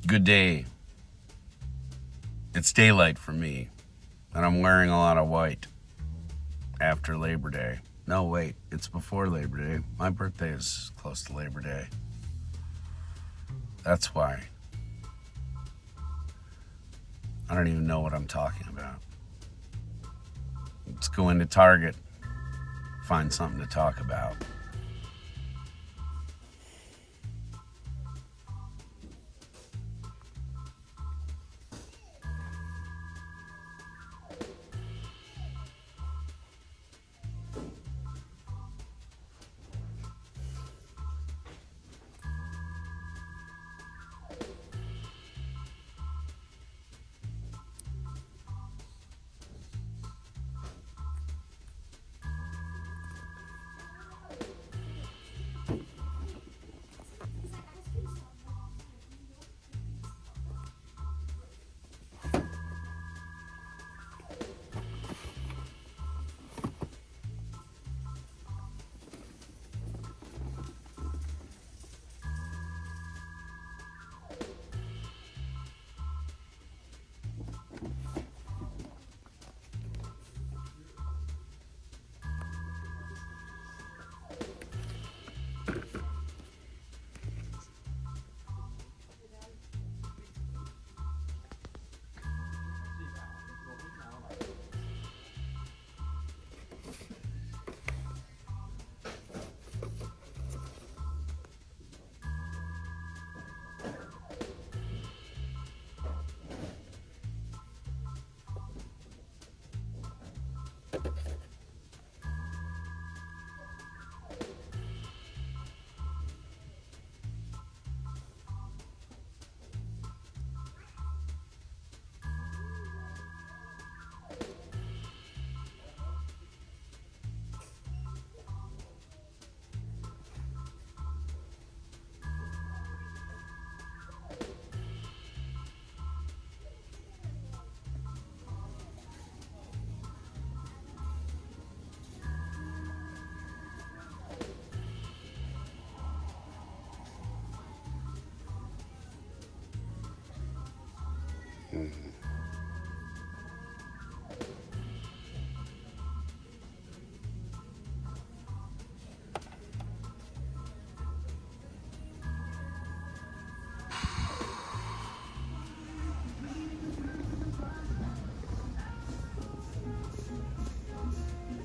Good day. It's daylight for me, and I'm wearing a lot of white after Labor Day. No, wait, it's before Labor Day. My birthday is close to Labor Day. That's why. I don't even know what I'm talking about. Let's go into Target, find something to talk about.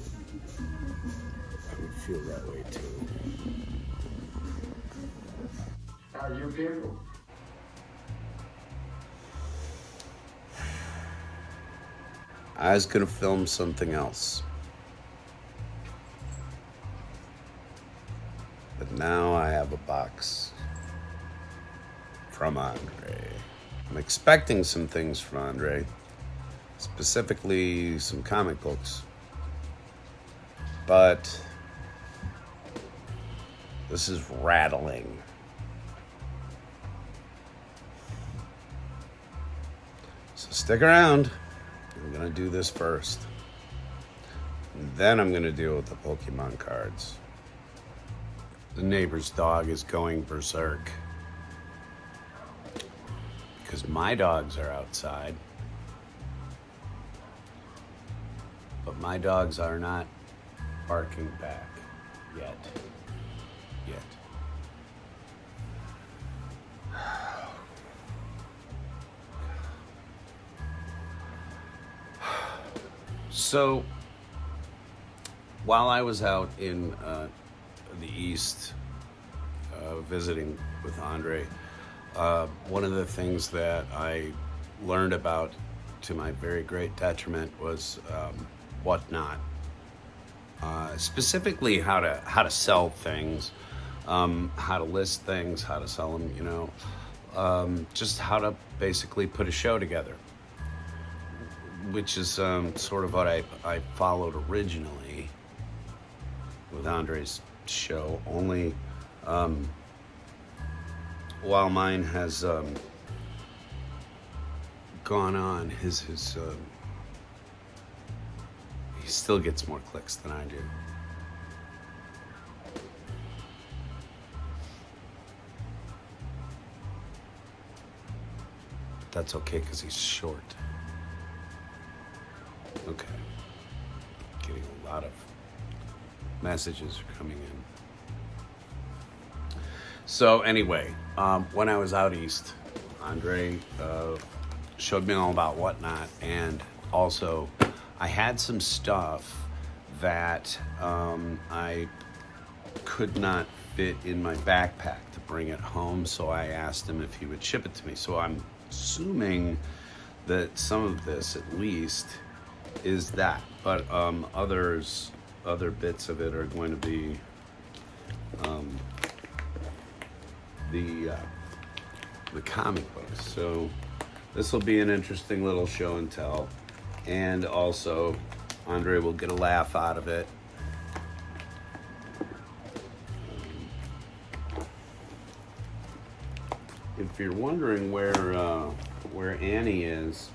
I would feel that way too. Are you people? I was gonna film something else. But now I have a box from Andre. I'm expecting some things from Andre, specifically some comic books. But this is rattling. So stick around. I'm gonna do this first. And then I'm gonna deal with the Pokemon cards. The neighbor's dog is going berserk. Because my dogs are outside. But my dogs are not barking back yet. So, while I was out in the East visiting with Andre, one of the things that I learned about, to my very great detriment, was whatnot. Specifically, how to sell things, how to list things, how to sell them. Just how to basically put a show together, which is sort of what I followed originally with Andre's show. Only while mine has gone on, his he still gets more clicks than I do. that's okay because he's short. Okay. Getting a lot of messages are coming in. So anyway, when I was out east, Andre showed me all about Whatnot, and also I had some stuff that I could not fit in my backpack to bring it home, so I asked him if he would ship it to me. So I'm assuming that some of this, at least, is that, but other bits of it are going to be the comic books. So this will be an interesting little show and tell, and also Andre will get a laugh out of it. If you're wondering where Annie is,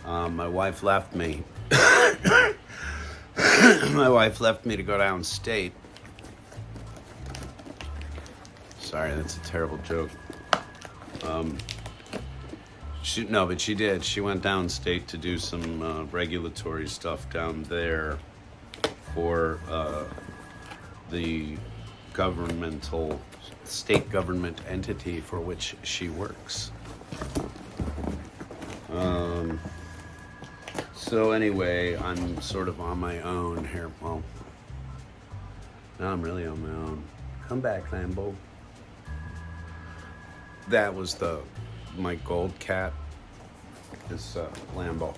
my wife left me. My wife left me to go downstate. Sorry, that's a terrible joke. But she did. She went downstate to do some regulatory stuff down there for the state government entity for which she works. So anyway, I'm sort of on my own here. Well, now I'm really on my own. Come back, Lambo. That was my gold cat. This Lambo,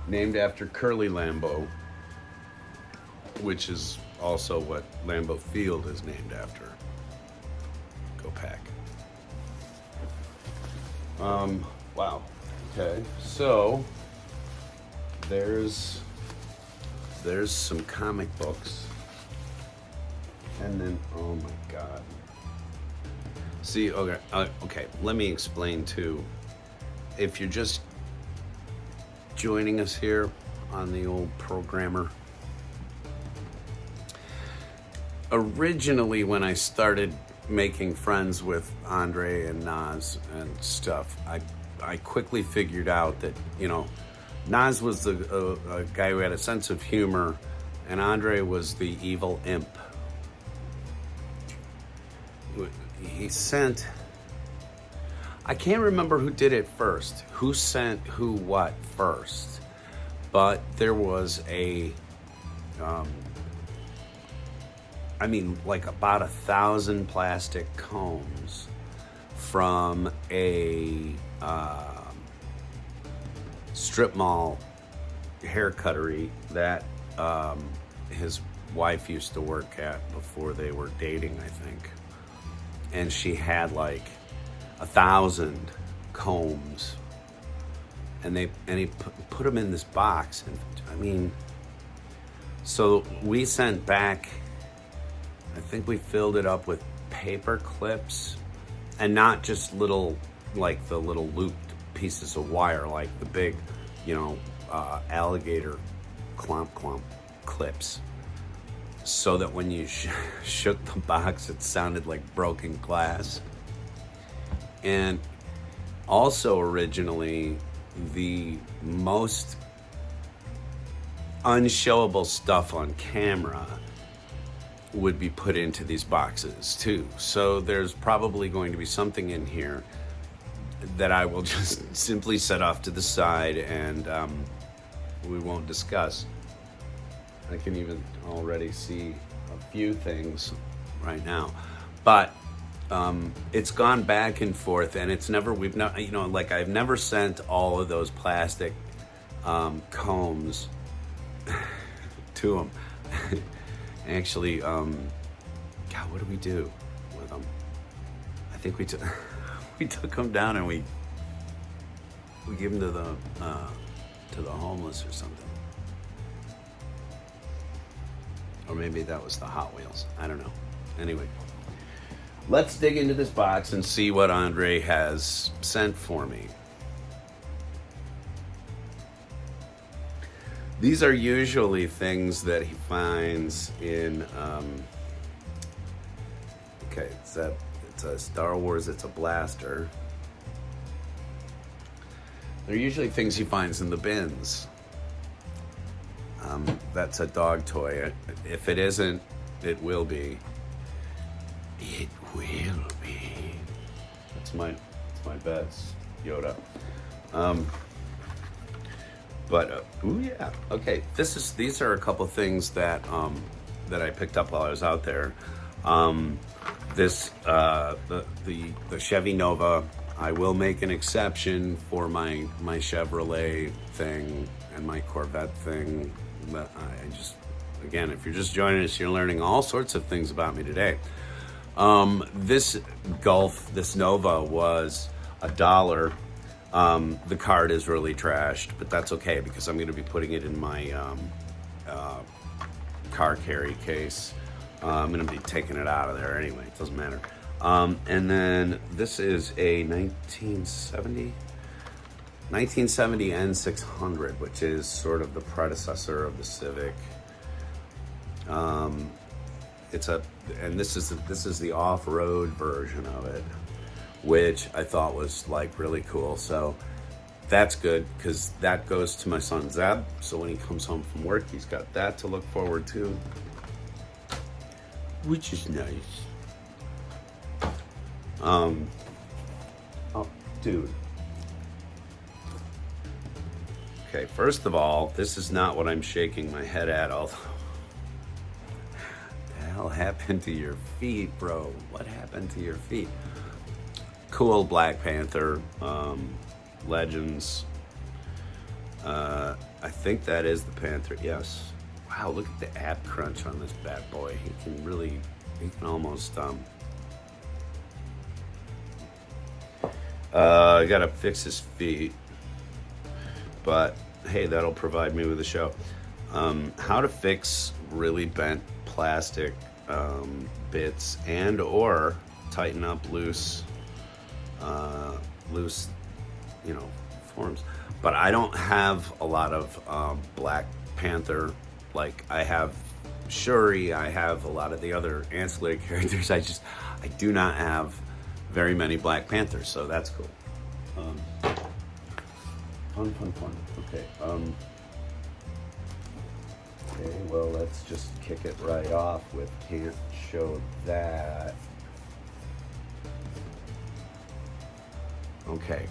named after Curly Lambeau, which is also what Lambeau Field is named after. Go Pack. Wow. Okay, so there's some comic books, and then oh my God. See, okay, let me explain too. If you're just joining us here on the old programmer, originally when I started making friends with Andre and Nas and stuff, I quickly figured out that, Nas was a guy who had a sense of humor, and Andre was the evil imp. He sent, I can't remember who did it first, who sent who what first, but there was like about 1,000 plastic combs from a strip mall hair cuttery that his wife used to work at before they were dating, I think. And she had like 1,000 combs, and he put them in this box. And so we sent back, I think we filled it up with paper clips, and not just little, like the little looped pieces of wire, like the big, alligator clomp clips, so that when you shook the box, it sounded like broken glass. And also originally, the most unshowable stuff on camera would be put into these boxes too. So there's probably going to be something in here that I will just simply set off to the side, and we won't discuss. I can even already see a few things right now, but it's gone back and forth, and I've never sent all of those plastic combs to him. Actually, God, what did we do with them? I think we took them down and we gave them to the homeless or something. Or maybe that was the Hot Wheels. I don't know. Anyway, let's dig into this box and see what Andre has sent for me. These are usually things that he finds in, It's a Star Wars, it's a blaster. They're usually things he finds in the bins. That's a dog toy. If it isn't, it will be. It will be. That's my bets, Yoda. Ooh yeah. Okay, these are a couple things that that I picked up while I was out there. The Chevy Nova. I will make an exception for my Chevrolet thing and my Corvette thing. But I just, again, if you're just joining us, you're learning all sorts of things about me today. This Nova was $1. The card is really trashed, but that's okay because I'm going to be putting it in my car carry case. I'm going to be taking it out of there anyway. It doesn't matter. And then this is a 1970 N600, which is sort of the predecessor of the Civic. This is the off-road version of it, which I thought was like really cool. So that's good because that goes to my son Zeb. So when he comes home from work, he's got that to look forward to, which is nice. Oh, dude. Okay, first of all, this is not what I'm shaking my head at, although... What the hell happened to your feet, bro? What happened to your feet? Cool Black Panther, Legends. I think that is the Panther, yes. Wow, look at the ab crunch on this bad boy. He can almost, I gotta fix his feet, but hey, that'll provide me with a show. How to fix really bent plastic bits and or tighten up loose, forms. But I don't have a lot of Black Panther. Like I have Shuri, I have a lot of the other ancillary characters. I do not have very many Black Panthers, so that's cool. Fun. Okay. Okay, well, let's just kick it right off with can't show that. Okay.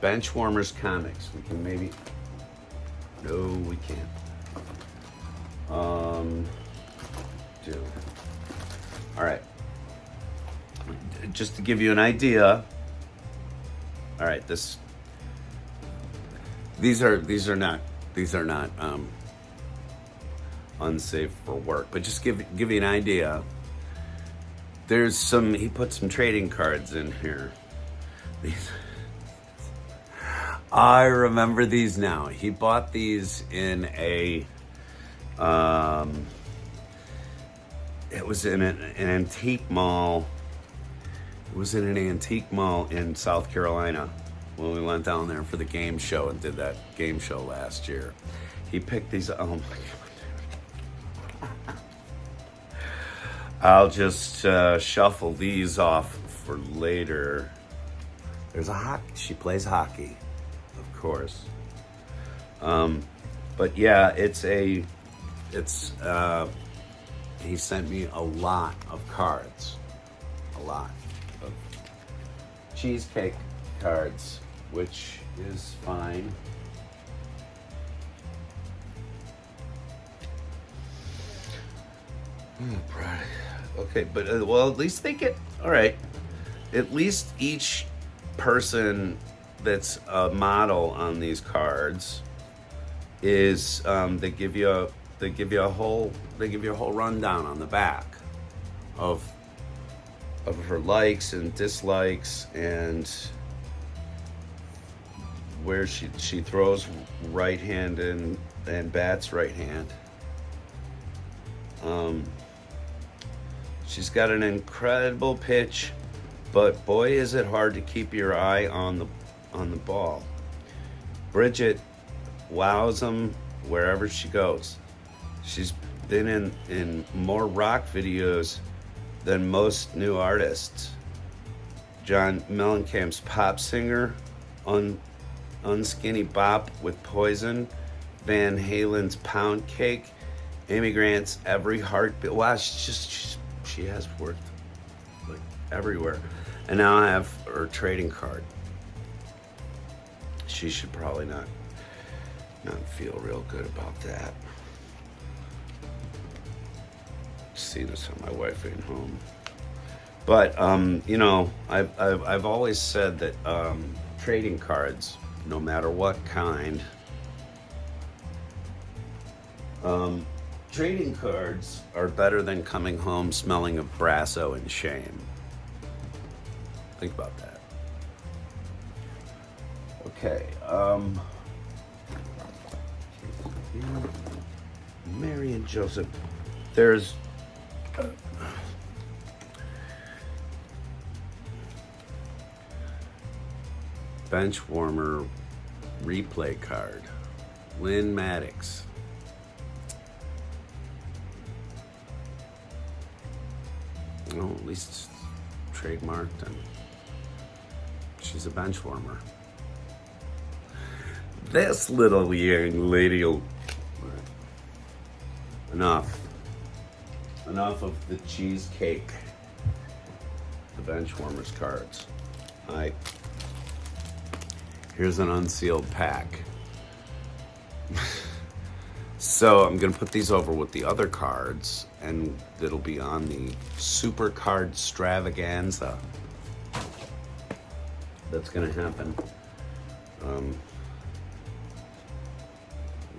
Benchwarmers Comics. We can maybe... No, we can't. Dude. All right. Just to give you an idea. All right, these are not unsafe for work, but just give you an idea. There's he put some trading cards in here. I remember these now. He bought these in it was in an antique mall. It was in an antique mall in South Carolina when we went down there for the game show and did that game show last year. He picked these. Oh my God. I'll just shuffle these off for later. There's a hockey. She plays hockey, of course. But yeah, he sent me a lot of cards. A lot of cheesecake cards, which is fine. Okay, but well, at least they get, all right, at least each person that's a model on these cards is they give you a whole rundown on the back of her likes and dislikes and where she throws right hand and bats right hand. She's got an incredible pitch, but boy is it hard to keep your eye on the ball. Bridget wows them wherever she goes. She's been in more rock videos than most new artists. John Mellencamp's Pop Singer, Unskinny Bop with Poison, Van Halen's Pound Cake, Amy Grant's Every Heartbeat. Wow, she has worked like everywhere. And now I have her trading card. She should probably not feel real good about that. Seeing as how my wife ain't home. But you know, I've always said that trading cards, no matter what kind, trading cards are better than coming home smelling of Brasso and shame. Think about that. Okay. Mary and Joseph. There's bench warmer replay card. Lynn Maddox. Oh, at least it's trademarked and she's a bench warmer. This little young lady will... Enough of the cheesecake. The bench warmers cards. Here's an unsealed pack. So I'm gonna put these over with the other cards, and it'll be on the Super Card Stravaganza. That's gonna happen.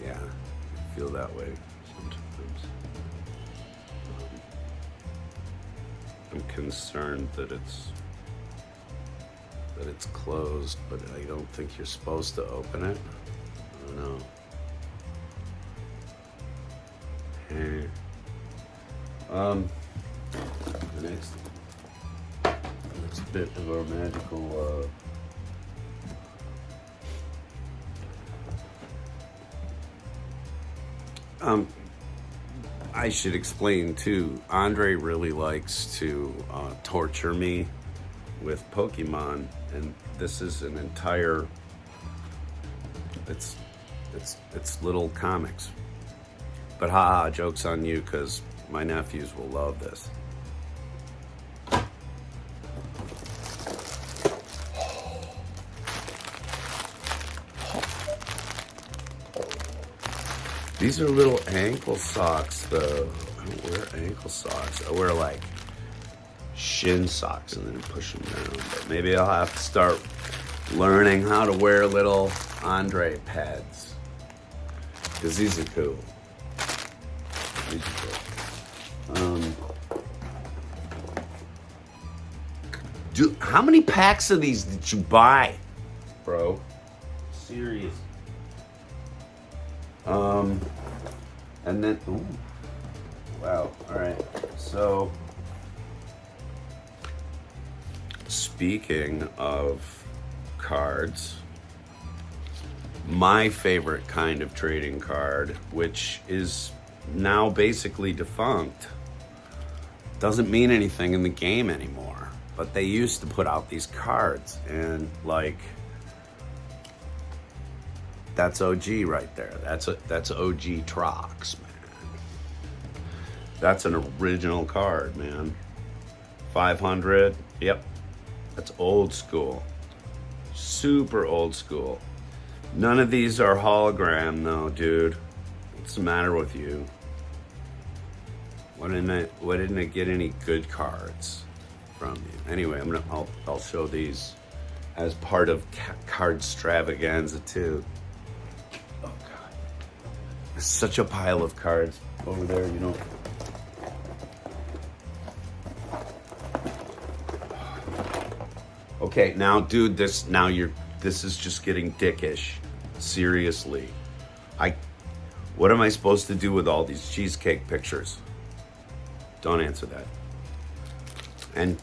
Yeah, I feel that way sometimes. I'm concerned that it's closed, but I don't think you're supposed to open it. I don't know. Hey. The next bit of our magical I should explain too, Andre really likes to torture me with Pokemon, and this is an entire, it's little comics. But haha, joke's on you, because my nephews will love this. These are little ankle socks, though. I don't wear ankle socks. I wear like shin socks and then push them down. But maybe I'll have to start learning how to wear little Andre pads, because these are cool. These are cool. How many packs of these did you buy, bro? Serious. And then, ooh, wow, all right. So, speaking of cards, my favorite kind of trading card, which is now basically defunct, doesn't mean anything in the game anymore. But they used to put out these cards, and like, that's OG right there. That's OG Trox, man. That's an original card, man. 500. Yep. That's old school. Super old school. None of these are hologram though, dude. What's the matter with you? Why didn't I get any good cards from you? Anyway, I'll show these as part of Card Stravaganza too. Oh God, there's such a pile of cards over there, you know. Okay, now, dude, this is just getting dickish. Seriously, what am I supposed to do with all these cheesecake pictures? Don't answer that. And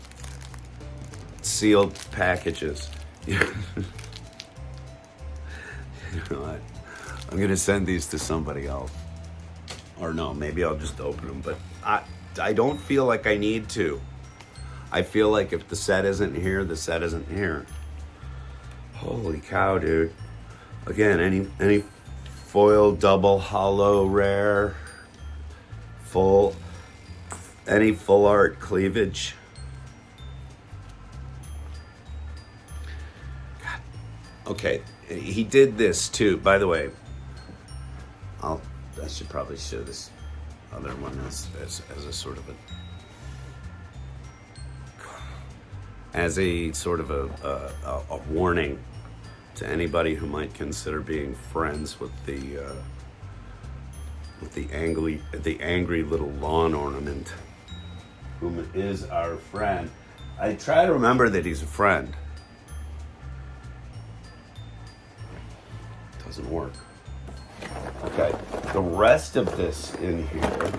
sealed packages. You know what? I'm gonna send these to somebody else. Or no, maybe I'll just open them, but I don't feel like I need to. I feel like if the set isn't here, the set isn't here. Holy cow, dude. Again, any foil, double, hollow, rare, any full art cleavage. God. Okay, he did this too. By the way, I should probably show this other one as a sort of a warning to anybody who might consider being friends with the angry little lawn ornament, whom is our friend. I try to remember that he's a friend. Doesn't work. Okay, the rest of this in here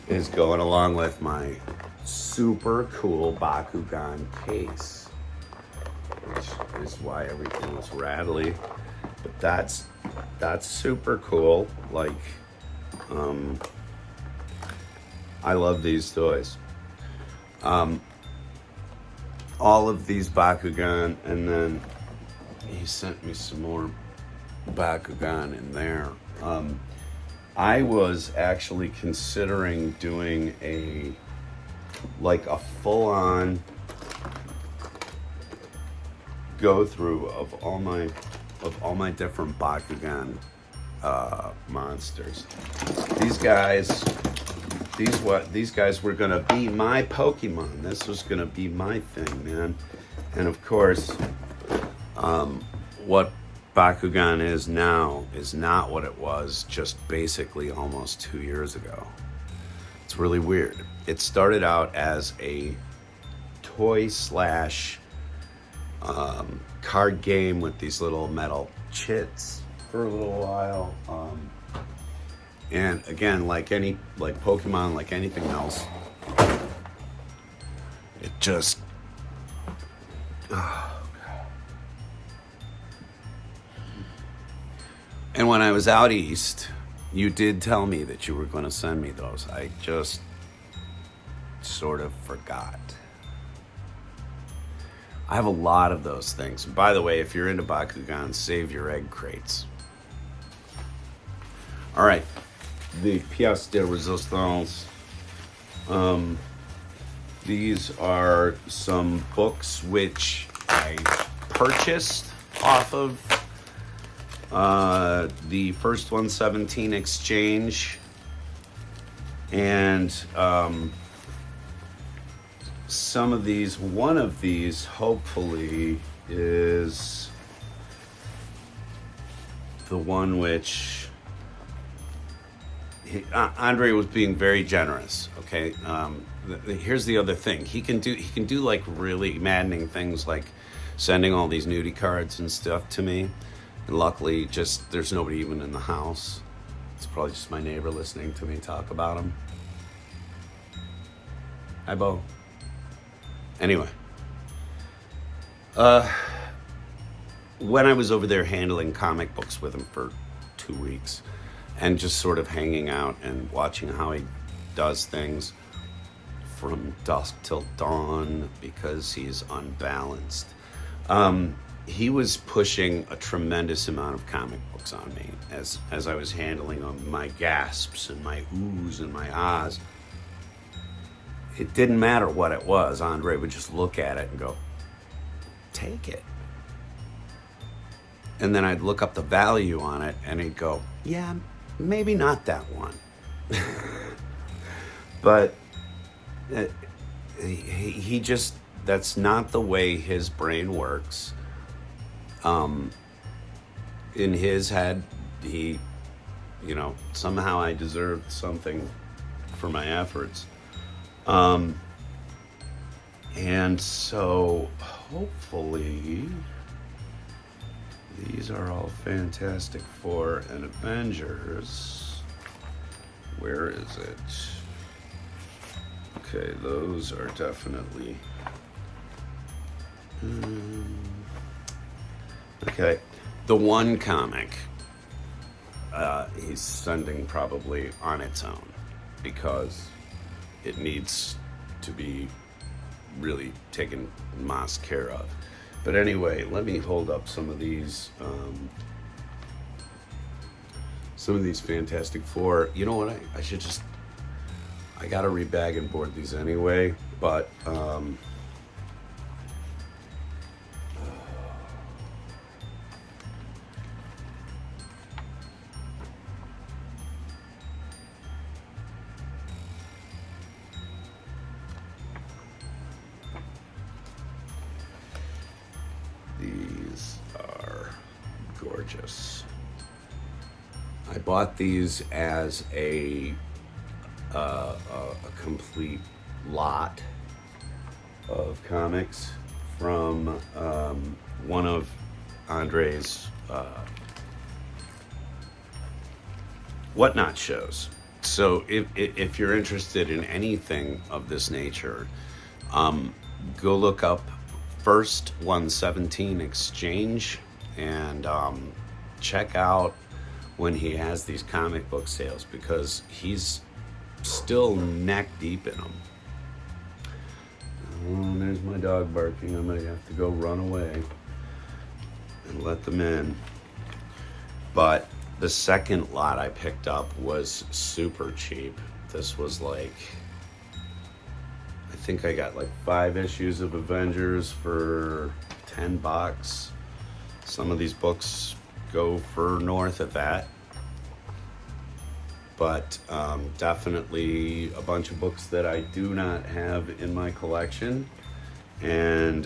is going along with my super cool Bakugan case, which is why everything is rattly. But that's super cool. Like, I love these toys. All of these Bakugan, and then he sent me some more Bakugan in there. I was actually considering doing a full-on go through of all my different Bakugan monsters. These guys were gonna be my Pokemon. This was gonna be my thing, man. And of course, what Bakugan is now is not what it was just basically almost 2 years ago. It's really weird. It started out as a toy slash card game with these little metal chits for a little while. And again, like Pokemon, like anything else, it just... And when I was out east, you did tell me that you were going to send me those. I just sort of forgot. I have a lot of those things. And by the way, if you're into Bakugan, save your egg crates. All right, the pièce de résistance. These are some books which I purchased off of the First117exchange, and one of these hopefully is the one which Andre was being very generous. Okay, here's the other thing. He can do like really maddening things, like sending all these nudie cards and stuff to me. And luckily, there's nobody even in the house. It's probably just my neighbor listening to me talk about him. Hi, Bo. Anyway, when I was over there handling comic books with him for 2 weeks and just sort of hanging out and watching how he does things from dusk till dawn because he's unbalanced, he was pushing a tremendous amount of comic books on me as I was handling my gasps and my oohs and my ahs. It didn't matter what it was. Andre would just look at it and go, take it. And then I'd look up the value on it and he'd go, yeah, maybe not that one. But he just, that's not the way his brain works. In his head, somehow I deserved something for my efforts. And so hopefully these are all Fantastic Four and Avengers. Where is it? Okay, those are definitely... Okay, the one comic he's sending probably on its own because it needs to be really taken mass care of. But anyway, let me hold up some of these Fantastic Four. You know what? I should just, I gotta rebag and board these anyway, but these are gorgeous. I bought these as a complete lot of comics from one of Andre's Whatnot shows. So if you're interested in anything of this nature, go look up First117exchange and check out when he has these comic book sales, because he's still neck deep in them. Oh, there's my dog barking. I might have to go run away and let them in. But the second lot I picked up was super cheap. This was like, I think I got like 5 issues of Avengers for $10. Some of these books go for north of that. But definitely a bunch of books that I do not have in my collection. And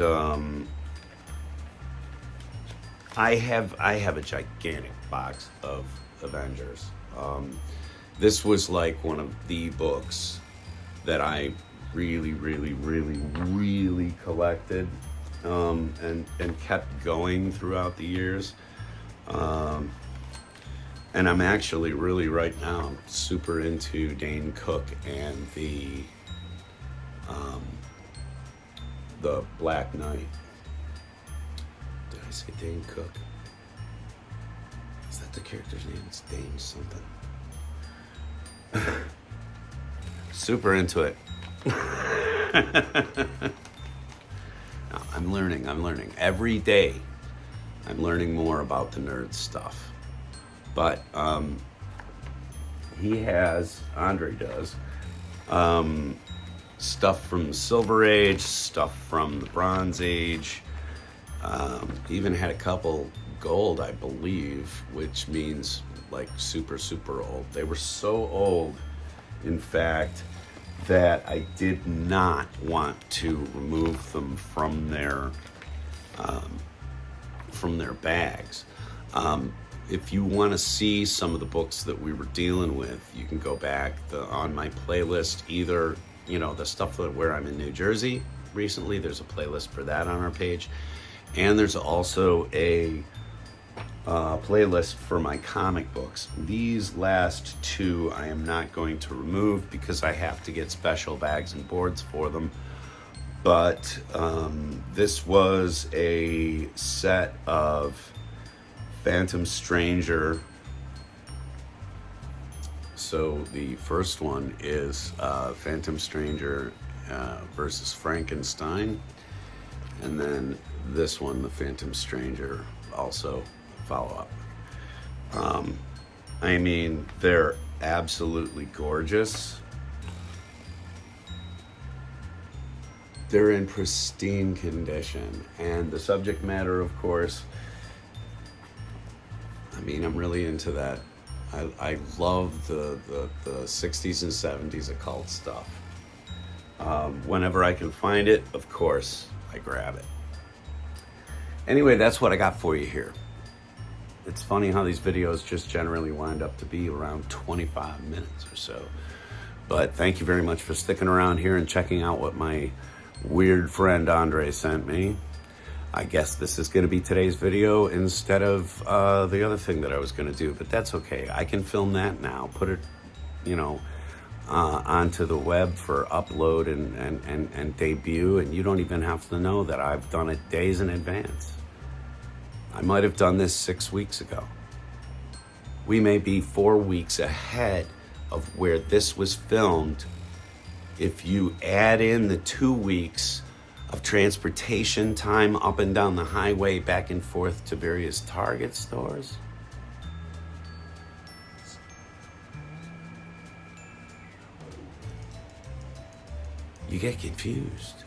I have a gigantic box of Avengers. This was like one of the books that I really collected and kept going throughout the years. And I'm actually really right now super into Dane Cook and the Black Knight. Did I say Dane Cook? Is that the character's name? It's Dane something. Super into it. No, I'm learning. Every day I'm learning more about the nerd stuff. But Andre does, stuff from the Silver Age, stuff from the Bronze Age, even had a couple gold, I believe, which means like super old. They were so old, in fact, that I did not want to remove them from their bags. If you want to see some of the books that we were dealing with, you can go back on my playlist, either, the stuff where I'm in New Jersey recently, there's a playlist for that on our page. And there's also a playlist for my comic books. These last 2 I am not going to remove because I have to get special bags and boards for them. But this was a set of Phantom Stranger. So the first one is Phantom Stranger versus Frankenstein, and then this one, the Phantom Stranger, also follow up. I mean, they're absolutely gorgeous. They're in pristine condition, and the subject matter, of course, I mean, I'm really into that. I love the 60s and 70s occult stuff. Whenever I can find it, of course, I grab it. Anyway, that's what I got for you here. It's funny how these videos just generally wind up to be around 25 minutes or so. But thank you very much for sticking around here and checking out what my weird friend Andre sent me. I guess this is going to be today's video instead of the other thing that I was going to do, but that's okay. I can film that now, put it, onto the web for upload and debut, and you don't even have to know that I've done it days in advance. I might have done this 6 weeks ago. We may be 4 weeks ahead of where this was filmed if you add in the 2 weeks of transportation time up and down the highway, back and forth to various Target stores. You get confused.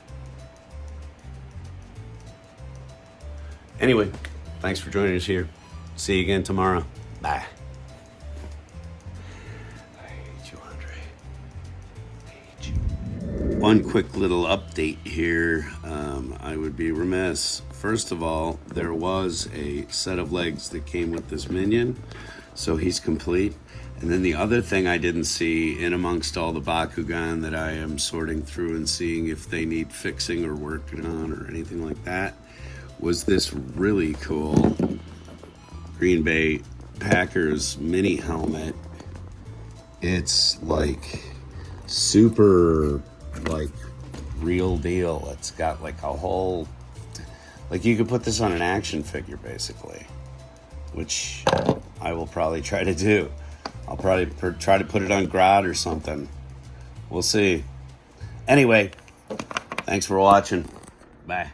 Anyway, thanks for joining us here. See you again tomorrow. Bye. I hate you, Andre. I hate you. One quick little update here. I would be remiss. First of all, there was a set of legs that came with this minion, so he's complete. And then the other thing I didn't see in amongst all the Bakugan that I am sorting through and seeing if they need fixing or working on or anything like that was this really cool Green Bay Packers mini helmet. It's like super like real deal. It's got like a whole, like you could put this on an action figure basically, which I will probably try to do. I'll probably try to put it on Grad or something. We'll see. Anyway, thanks for watching. Bye.